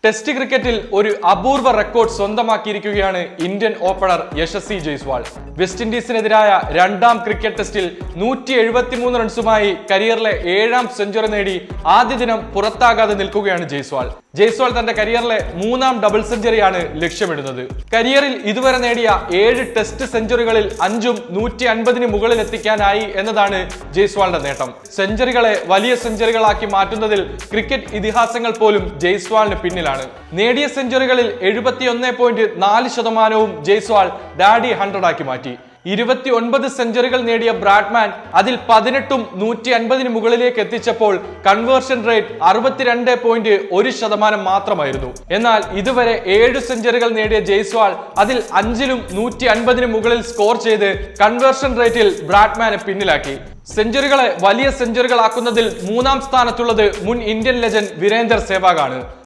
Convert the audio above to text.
Test ക്രിക്കറ്റിൽ ഒരു അപൂർവ റെക്കോർഡ് സ്വന്തമാക്കിയിരിക്കുകയാണ് Indian opener Yashasvi Jaiswal. West ഇൻഡീസിനെതിരായ രണ്ടാം ക്രിക്കറ്റ് ടെസ്റ്റിൽ 173 റൺസുമായി കരിയറിലെ 7ാം സെഞ്ചുറി നേടി ആദ്യ ദിനം പുറത്താകാതെ നിൽക്കുകയാണ് ജയ്സ്വാൾ തന്റെ കരിയറിലെ 3ാം ഡബിൾ സെഞ്ചുറിയാണ് ലക്ഷ്യമിടുന്നത്. കരിയറിൽ ഇതുവരെ നേടിയ 7 ടെസ്റ്റ് സെഞ്ചുറികളിൽ 5ഉം 150-ന് മുകളിൽ എത്തിക്കാനായി എന്നതാണ് ജയ്സ്വാളിന്റെ നേട്ടം. സെഞ്ചുറികളെ വലിയ സെഞ്ചുറികളാക്കി മാറ്റുന്നതിൽ ക്രിക്കറ്റ് ഇതിഹാസങ്ങൾ പോലും ജയ്സ്വാളിന് പിന്നിലാണ്. നേടിയ സെഞ്ചുറികളിൽ 71.4% ജയ്സ്വാൾ ഡാഡി 100 ആക്കി മാറ്റി. 29 സെഞ്ചുറികൾ നേടിയ ബ്രാഡ്മാൻ അതിൽ 18ഉം 150-ന് മുകളിലേക്ക് എത്തിച്ചപ്പോൾ കൺവേർഷൻ റേറ്റ് 62.1% മാത്രമായിരുന്നു. എന്നാൽ ഇതുവരെ 7 സെഞ്ചുറികൾ നേടിയ ജയ്സ്വാൾ അതിൽ 5ലും 150-ന് മുകളിൽ സ്കോർ ചെയ്ത് കൺവേർഷൻ റേറ്റിൽ ബ്രാഡ്മാനെ പിന്നിലാക്കി. സെഞ്ചുറികളെ വലിയ സെഞ്ചുറികളാക്കുന്നതിൽ 3ാം സ്ഥാനത്തുള്ളത് മുൻ ഇന്ത്യൻ ലെജൻഡ് വീരേന്ദർ സെവാഗാണ്.